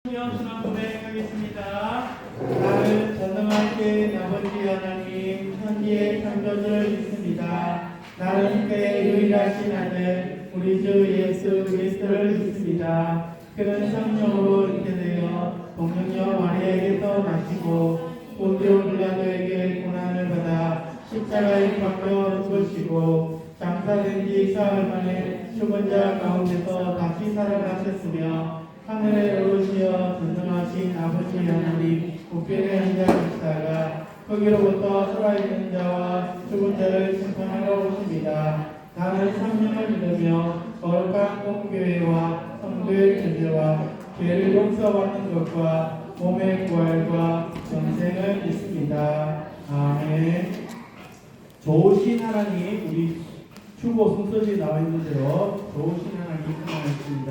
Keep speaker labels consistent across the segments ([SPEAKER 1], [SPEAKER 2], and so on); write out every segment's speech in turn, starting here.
[SPEAKER 1] 신앙 고백하겠습니다. 나는 전능하신 아버지 하나님 천지의 창조주를 믿습니다. 나는 그의 유일하신 아들 우리 주 예수 그리스도를 믿습니다. 그는 성령으로 잉태되어 동정녀 마리아에게서 나시고 본디오 빌라도에게 고난을 받아 십자가에 박혀 죽으시고 장사된 지 사흘 만에 죽은 자 가운데서 다시 살아나셨으며 하늘에 오르시어 전능하신 아버지 하나님 우편에 앉아계시다가 거기로부터 살아있는 자와 죽은 자를 심판하러 오십니다. 나는 성령을 믿으며 거룩한 공교회와 성도의 교제와 죄를 용서받는 것과 몸의 부활과 영생을 믿습니다. 아멘. 좋으신 하나님, 우리 추고 순서지에 나와 있는 대로 좋으신 하나님 찬양하겠습니다.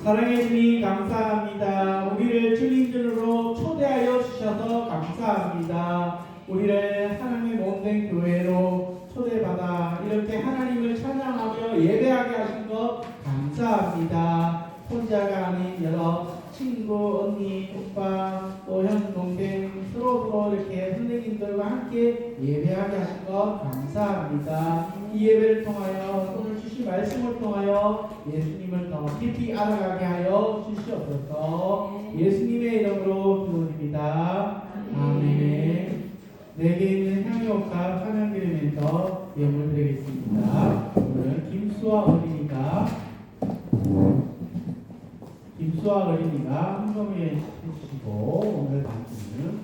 [SPEAKER 1] 사랑해 주님 감사합니다. 우리를 주님들로 초대하여 주셔서 감사합니다. 우리를 하나님의 몸된 교회로 초대받아 이렇게 하나님을 찬양하며 예배하게 하신 것 감사합니다. 혼자가 아닌 여러 친구, 언니, 오빠, 또 형, 동생 서로 이렇게 선생님들과 함께 예배하게 하신 것 감사합니다. 이 예배를 통하여 오늘 주신 말씀을 통하여 예수님을 더 깊이 알아가게 하여 주시옵소서. 예수님의 이름으로 기도드립니다. 아멘. 내게 있는 향유옥합 찬양 드리면서 예물 드리겠습니다. 오늘은 김수아 어린이가 한검에 해주시고 오늘 방송은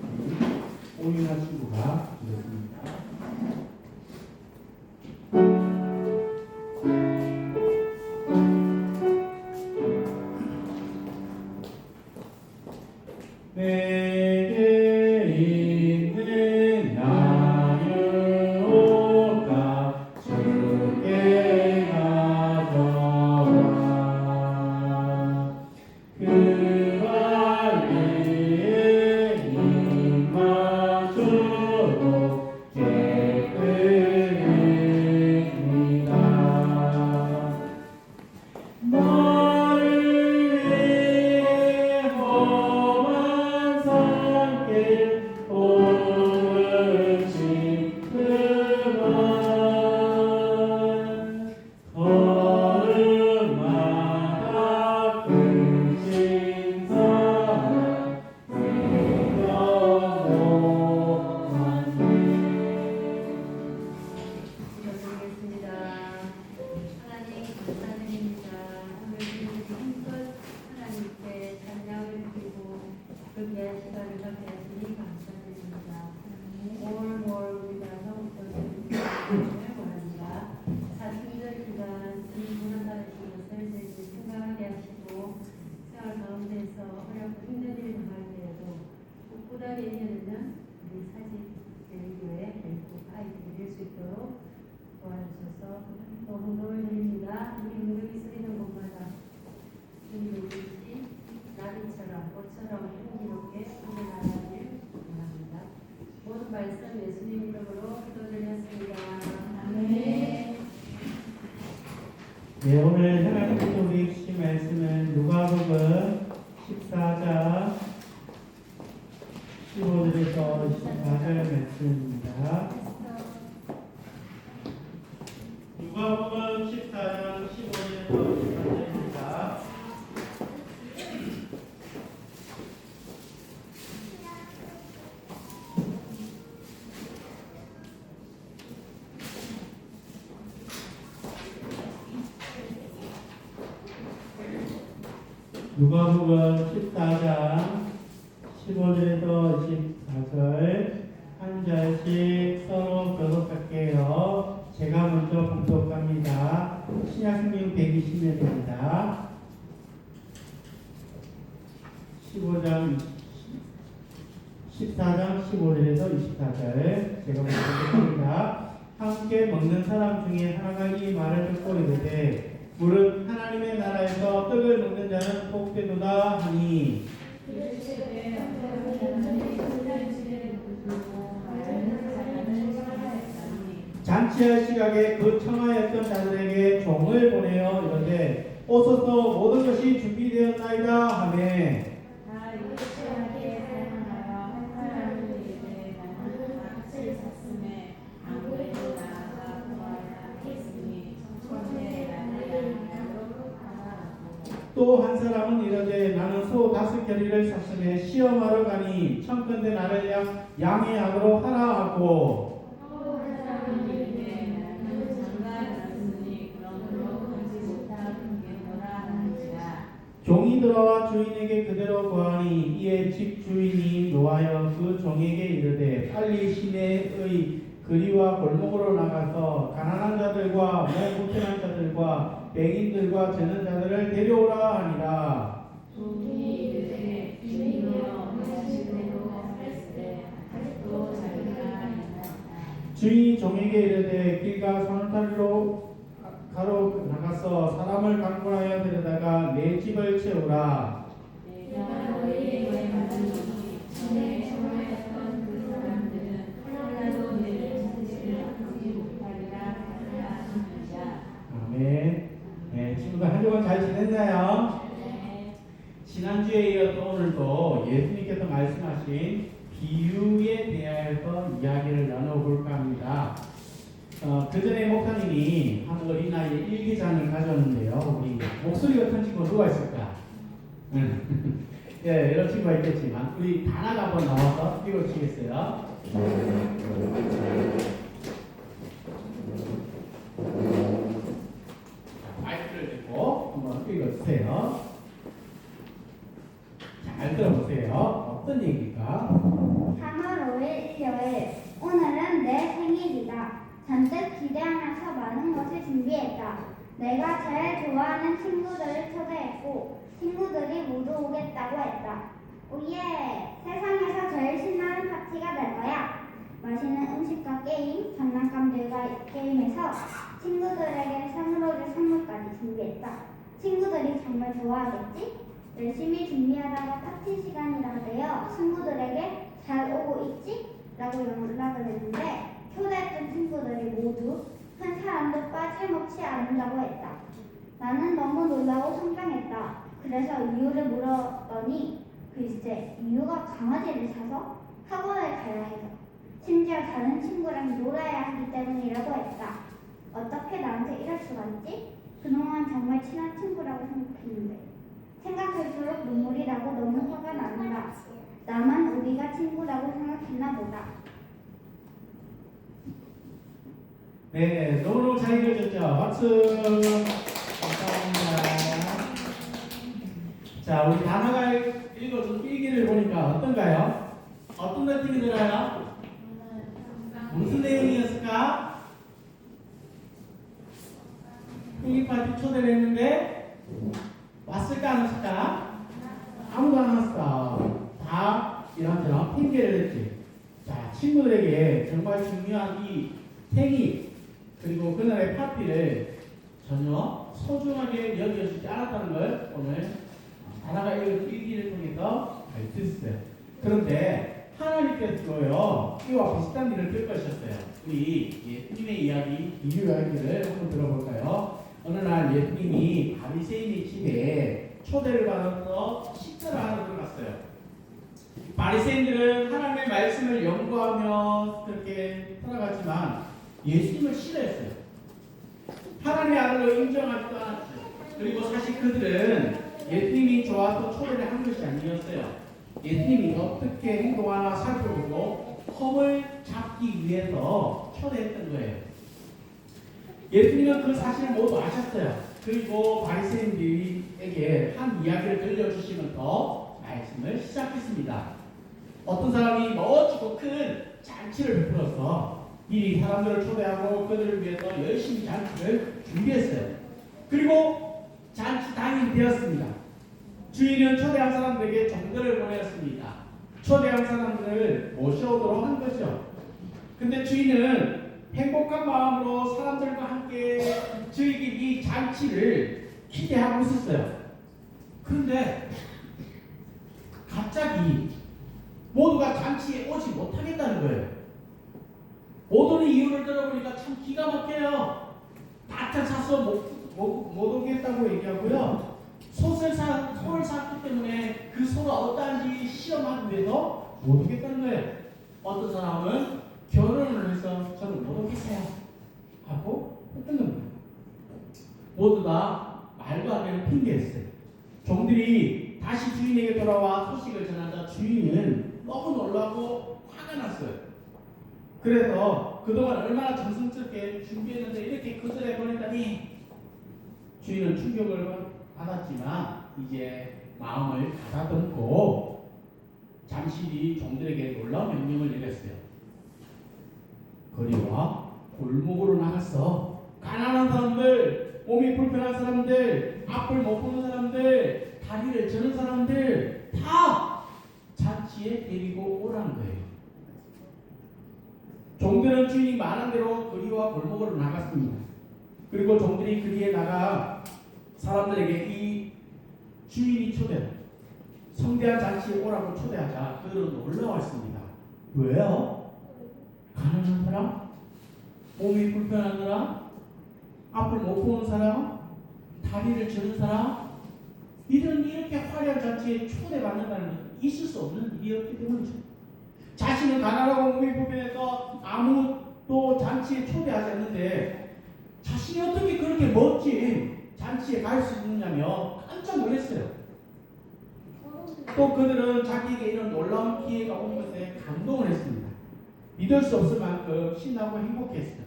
[SPEAKER 1] 오윤아 친구가 드렸습니다. 내게 있는 향유옥합 주께 가져와 그 관리에 임하도록 깨끗입니다. 너를 위해 험한 산길 오늘 지끄만 걸음마다 크신 사랑
[SPEAKER 2] 기도드리겠습니다. 하나님 감사드립니다. 오늘 주신 힘껏 하나님께 찬양을 드리고 그 귀한 시간을 갖게 하시니 감사드립니다. 올 우리가 더욱더 주님을 원합니다. 사순절 기간 주님 고난받으신 것을 저희들 생각하게 하시고 생활 가운데서 어렵고 힘든 일을 당할 때에도 꿋꿋하게 이겨내는 우리 사직 교회 결국 아이들이 될 수 있도록 도와주셔서 또 헌금을 드립니다. 우리 무릎이 쓰이는 곳마다 주님의 뜻이 나비처럼 꽃처럼 향기롭게 하늘나라를
[SPEAKER 1] 14장 15절에서 24절 말씀입니다. 누가복음 14장 15절에서 24절입니다. 누가복음 14장 15절에서 24절 한 절씩 서로 교독할게요. 제가 먼저 봉독합니다. 신약성경 120면입니다. 14장 15절에서 24절 제가 먼저 봉독합니다. 함께 먹는 사람 중에 하나가 이 말을 듣고 이르되 무릇 하나님의 나라에서 떡을 먹는 자는 복되도다 하니 잔치할 시각에 그 청하였던 자들에게 종을 보내어 이르되 오소서 모든 것이 준비되었나이다 하매 또 한 사람은 이르되 나는 소 5겨리를 샀으매 시험하러 가니 청컨대 나를 양의 약으로 하라 하고 종이 돌아와 주인에게 그대로 구하니 이에 집 주인이 노하여 그 종에게 이르되 빨리 시내의 거리와 골목으로 나가서 가난한 자들과 몸 불편한 자들과 맹인들과 저는 자들을 데려오라 하니라.
[SPEAKER 2] 종이 이르되 주인이여 말씀대로 하였으되 아직도 자기가 있나이다.
[SPEAKER 1] 주인이 종에게 이르되 길가 사람들로 가로 나가서 사람을 강권하여 데려다가 내 집을 채우라.
[SPEAKER 2] 내가 너희에게 말하노니 전에 청하였던 그 사람들은 하나도 내를 찾지를 않지 못하리라 하느니라.
[SPEAKER 1] 아멘. 네, 친구들 한 주간 잘 지냈나요?
[SPEAKER 2] 네.
[SPEAKER 1] 지난주에 이어서 오늘도 예수님께서 말씀하신 비유에 대하여서 이야기를 나눠볼까 합니다. 그 전에 목사님이 한 어린아이의 일기장을 가져왔는데요. 우리 목소리 같은 친구 누가 있을까? 예, 여러 친구가 있겠지만 우리 다나가 한번 나와서 읽어주시겠어요? 마이크를 대고 한번 읽어주세요. 잘 들어보세요. 어떤 얘기일까?
[SPEAKER 3] 3월 5일 일요일. 오늘은 내 생일이다. 잔뜩 기대하면서 많은 것을 준비했다. 내가 제일 좋아하는 친구들을 초대했고 친구들이 모두 오겠다고 했다. 오예! 세상에서 제일 신나는 파티가 될 거야. 맛있는 음식과 게임, 장난감들과 게임에서 친구들에게 선물로 줄 선물까지 준비했다. 친구들이 정말 좋아하겠지? 열심히 준비하다가 파티 시간이라 되어 친구들에게 잘 오고 있지? 라고 연락을 했는데 초대했던 친구들이 모두 한 사람도 빠짐없이 안 온다고 했다. 나는 너무 놀라고 성장했다. 그래서 이유를 물었더니 글쎄 이유가 강아지를 사서 학원을 가야 해서 심지어 다른 친구랑 놀아야 하기 때문이라고 했다. 어떻게 나한테 이럴 수가 있지? 그동안 정말 친한 친구라고 생각했는데 생각할수록 눈물이 나고 너무 화가 난다. 나만 우리가 친구라고 생각했나 보다.
[SPEAKER 1] 네, 너무너무 잘 읽어줬죠? 박수! 감사합니다. 자, 우리 다나가 읽어준 일기를 보니까 어떤가요? 어떤 느낌이 들어요? 무슨 내용이었을까? 생일 파티 초대를 했는데 왔을까 안 왔을까? 아무도 안 왔어. 다 이런저런 핑계를 댔지. 자, 친구들에게 정말 중요한 이 생일 그리고 그날의 파티를 전혀 소중하게 여겨주지 않았다는 걸 오늘 다나가 읽은 일기를 통해서 알 수 있어요. 그런데 하나님께서요 이와 비슷한 일을 겪으셨어요. 우리 예수님의 이야기, 비유 이야기를 한번 들어볼까요? 어느 날 예수님이 바리새인의 집에 초대를 받아서 식사를 바리새인들은 하나님의 말씀을 연구하며 그렇게 살아갔지만 예수님을 싫어했어요. 하나님의 아들로 인정하지도 않았죠. 그리고 사실 그들은 예수님이 좋아서 초대를 한 것이 아니었어요. 예수님이 어떻게 행동하나 살펴보고 험을 잡기 위해서 초대했던 거예요. 예수님은 그 사실을 모두 아셨어요. 그리고 바리새인들에게 한 이야기를 들려주시면서 말씀을 시작했습니다. 어떤 사람이 멋지고 큰 잔치를 베풀어서 미리 사람들을 초대하고 그들을 위해서 열심히 잔치를 준비했어요. 그리고 잔치 당일이 되었습니다. 주인은 초대한 사람들에게 정들을 보냈습니다. 초대한 사람들을 모셔오도록 한 거죠. 근데 주인은 행복한 마음으로 사람들과 함께 즐길 이 잔치를 기대하고 있었어요. 그런데 갑자기 모두가 잔치에 오지 못하겠다는 거예요. 모두는 이유를 들어보니까 참 기가 막혀요. 다짜 차서 못 오겠다고 얘기하고요. 소를 샀기 때문에 그 소가 어떠한지 시험하기 위해서 못 오겠다는 거예요. 어떤 사람은 결혼을 해서 저는 못 오겠어요 하고 했던 겁니다. 모두 다 말도 안 되는 핑계였어요. 종들이 다시 주인에게 돌아와 소식을 전하자 주인은 너무 놀라고 화가 났어요. 그래서 그동안 얼마나 정성스럽게 준비했는데 이렇게 거절해버린다니. 주인은 충격을 받았지만 이제 마음을 가다듬고 잠시 종들에게 놀라운 명령을 내렸어요. 거리와 골목으로 나가서 가난한 사람들, 몸이 불편한 사람들, 앞을 못 보는 사람들, 다리를 저는 사람들 다 잔치에 데리고 오라는 거예요. 종들은 주인이 말한 대로 거리와 골목으로 나갔습니다. 그리고 종들이 거리에 나가 사람들에게 이 주인이 성대한 잔치에 오라고 초대하자 그들은 놀라웠습니다. 왜요? 가난한 사람? 몸이 불편한 사람? 앞을 못 보는 사람? 다리를 저는 사람? 이렇게 화려한 잔치에 초대받는다는 건 있을 수 없는 일이었기 때문이죠. 자신은 가난하고 몸이 불편해서 아무도 잔치에 초대하지 않는데 자신이 어떻게 그렇게 멋진 잔치에 갈 수 있느냐며 깜짝 놀랐어요. 또 그들은 자기에게 이런 놀라운 기회가 온 것에 감동을 했습니다. 믿을 수 없을 만큼 신나고 행복했어요.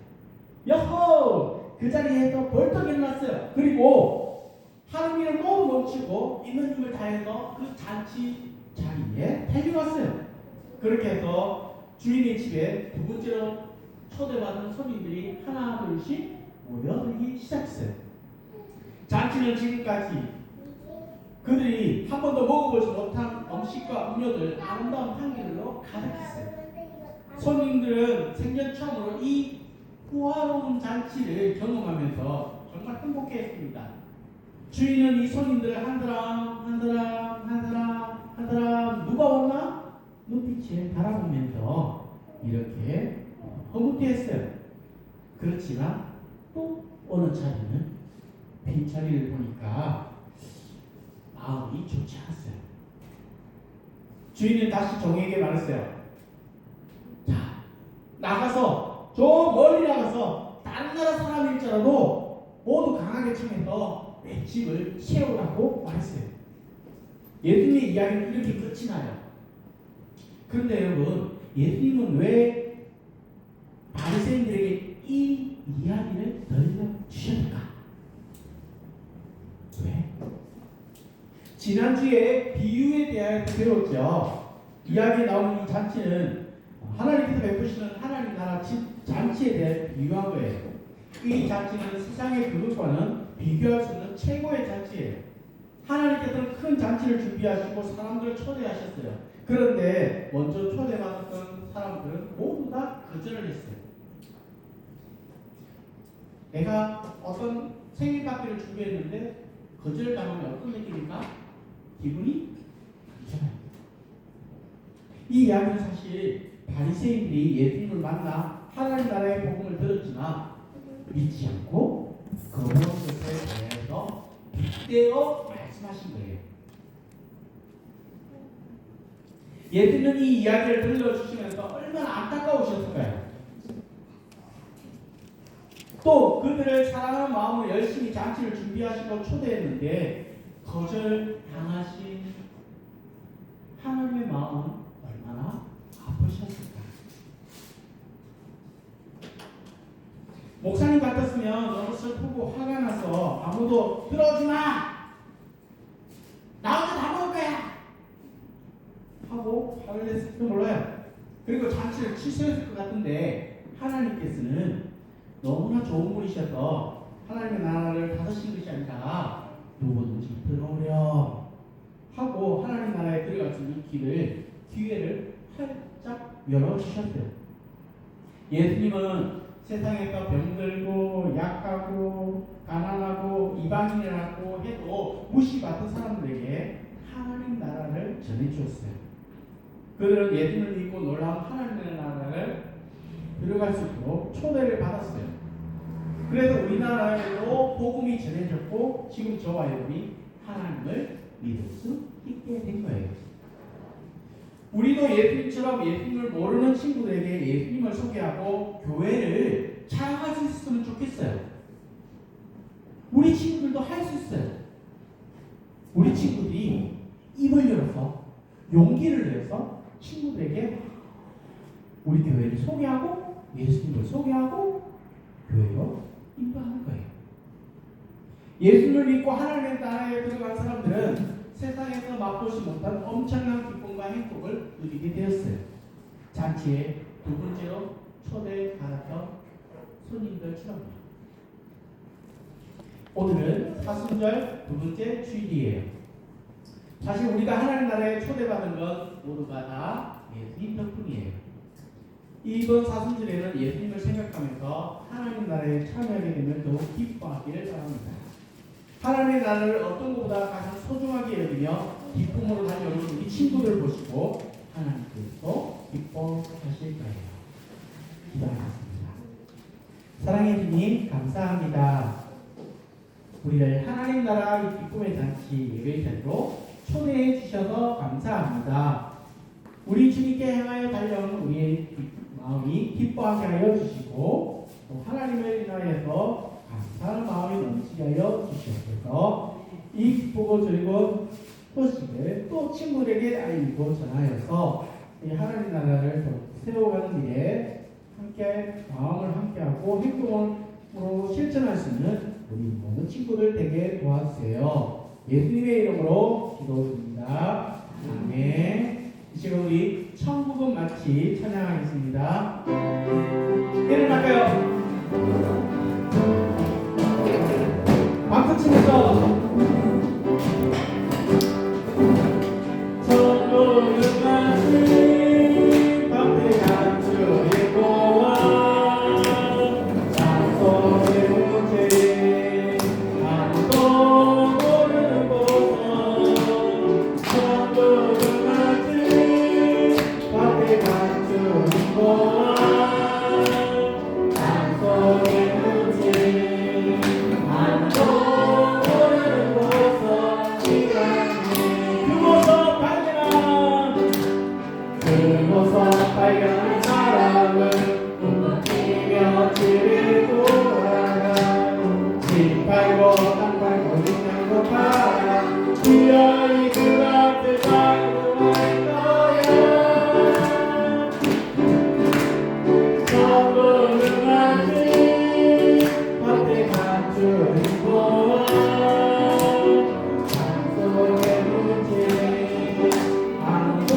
[SPEAKER 1] 여호! 그 자리에서 벌떡 일어났어요. 그리고 하는 일을 모두 멈추고 있는 힘을 다해서 그 잔치 자리에 달려갔어요. 그렇게 해서 주인의 집에 두 번째로 초대받은 손님들이 하나 둘씩 모여들기 시작했어요. 잔치는 지금까지 그들이 한 번도 먹어보지 못한 음식과 음료들 아름다운 향기들로 가득했어요. 손님들은 생전 처음으로 이 호화로운 잔치를 경험하면서 정말 행복해했습니다. 주인은 이 손님들을 한 사람 누가 왔나? 눈빛을 바라보면서 이렇게 허무해했어요. 그렇지만 또 어느 자리는 빈자리를 보니까 마음이 좋지 않았어요. 주인은 다시 종에게 말했어요. 자, 나가서 저 멀리 나가서 다른 나라 사람일지라도 모두 강하게 청해서 내 집을 채우라고 말했어요. 예수님의 이야기는 이렇게 끝이 나요. 그런데 여러분, 예수님은 왜 바리새인들에게 이 이야기를 들려주셨을까? 왜? 지난주에 비유에 대해서 배웠죠. 이야기에 나오는 이 잔치는 하나님께서 베푸시는 하나님 나라 잔치에 대해 비유한 거예요. 이 잔치는 세상의 그것과는 비교할 수 없는 최고의 잔치예요. 하나님께서는 큰 잔치를 준비하시고 사람들을 초대하셨어요. 그런데 먼저 초대받았던 사람들은 모두 다 거절을 했어요. 내가 어떤 생일 파티를 준비했는데 거절당하면 어떤 느낌일까? 기분이 괜찮아요. 이 이야기는 사실 바리새인들이 예수님을 만나 하나님 나라의 복음을 들었지만 믿지 않고 거부한 것에 대해서 빗대어 말씀하신 거예요. 예수님은 이 이야기를 들려주시면서 얼마나 안타까우셨을까요? 또 그들을 사랑하는 마음으로 열심히 잔치를 준비하시고 초대했는데 거절당하신 하나님의 마음은 얼마나 아프셨을까? 목사님 같았으면 너무 슬프고 화가 나서 아무도 들어오지 마! 나 혼자 다 먹을 거야! 하고 화를 냈을지도 몰라요. 그리고 잔치를 취소했을 것 같은데 하나님께서는 너무나 좋은 분이셔서 하나님의 나라를 닫으신 것이 아니라 누구든지 들어오려 하고 하나님 나라에 들어갈 수 있는 기회를 활짝 열어주셨어요. 예수님은 세상에서 병들고 약하고 가난하고 이방인이라고 해도 무시받던 사람들에게 하나님 나라를 전해주었어요. 그들은 예수님을 믿고 놀라운 하나님의 나라를 들어갈 수 있도록 초대를 받았어요. 그래서 우리나라에도 복음이 전해졌고 지금 저와 여러분이 하나님을 믿을 수 있게 된 거예요. 우리도 예수님처럼 예수님을 모르는 친구들에게 예수님을 소개하고 교회를 자랑할 수 있었으면 좋겠어요. 우리 친구들도 할 수 있어요. 우리 친구들이 입을 열어서 용기를 내서 친구들에게 우리 교회를 소개하고 예수님을 소개하고 교회로 인도하는 거예요. 예수님을 믿고 하나님의 나라에 들어간 사람들은 세상에서 맛보지 못한 엄청난 기쁨과 행복을 누리게 되었어요. 잔치에 두 번째로 초대받았던 손님들처럼. 오늘은 사순절 두 번째 주일이에요. 사실 우리가 하나님 나라에 초대받은 건 모두가 다 예수님 덕분이에요. 이번 사순절에는 예수님을 생각하면서 하나님 나라에 참여하게 되면 더욱 기뻐하기를 바랍니다. 하나님의 나라를 어떤 것보다 가장 소중하게 여기며 기쁨으로 달려오는 우리 친구들 보시고 하나님께서 기뻐하실 거예요. 기도하겠습니다. 사랑의 주님 감사합니다. 우리를 하나님 나라 이 기쁨의 잔치 예배의 자리로 초대해 주셔서 감사합니다. 우리 주님께 향하여 달려오는 우리의 마음이 기뻐하게 하여 주시고 또 하나님을 인하여서 감사하는 마음이 넘치게 하여 주시옵소서. 이 기쁘고 즐거운 소식을 또 친구들에게 알리고 전하여서 이 하나님 나라를 세워가는 일에 함께 마음을 함께하고 행동으로 실천할 수 있는 우리 모든 친구들 되게 도와주세요. 예수님의 이름으로 기도드립니다. 아멘. 지금 우리 천국은 마치 찬양하겠습니다. 일어날까요? 박수 치면서 천국은 마치 밤새 주의 보아 땅속의 문제 아무도 모르는 곳은 천국은 마치 밤새 주의 보아 땅속의 문제 아무도 모르는 곳은 그곳서 발견한 사람은 꿈꾸며 길을 돌아가 집 팔고 땅 팔고 육양도 팔아 주여이 그 앞을 밟고 갈 거야. 천국은 마치 밭에 갖춘 보아 땅속의 문제 아무도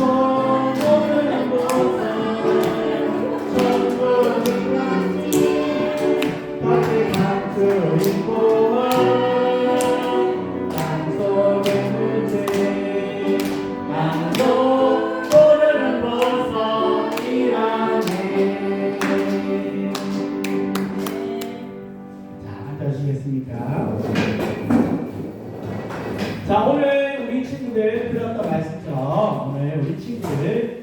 [SPEAKER 1] 자, 오늘 우리 친구들 들었던 말씀처럼 오늘 우리 친구들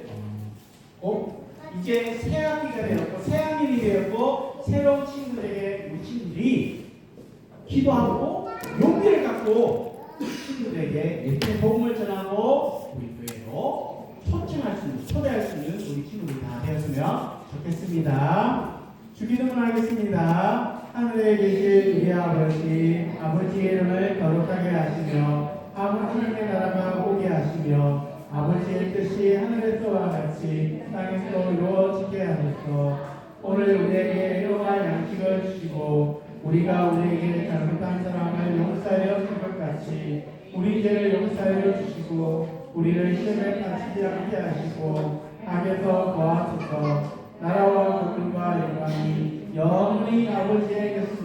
[SPEAKER 1] 이제 새 학기가 되었고 새 학년이 되었고 새로운 친구들에게 우리 친구들이 기도하고 용기를 갖고 친구들에게 예수님의 복음을 전하고 우리 교회로 초청할 수 하겠습니다. 주기도문 하겠습니다. 하늘에 계신 우리 아버지, 아버지의 이름을 거룩하게 하시며 아버지의 나라가 오게 하시며 아버지의 뜻이 하늘에서와 같이 땅에서 이루어지게 하소서. 오늘 우리에게 일용할 양식을 주시고 우리가 우리에게 잘못한 사람을 용서하여 줄 것 같이 우리 죄를 용서하여 주시고 우리를 시험에 빠지지 않게 하시고 악에서 구하소서. 나라와 권능과 영광이 영원히 아버지에게서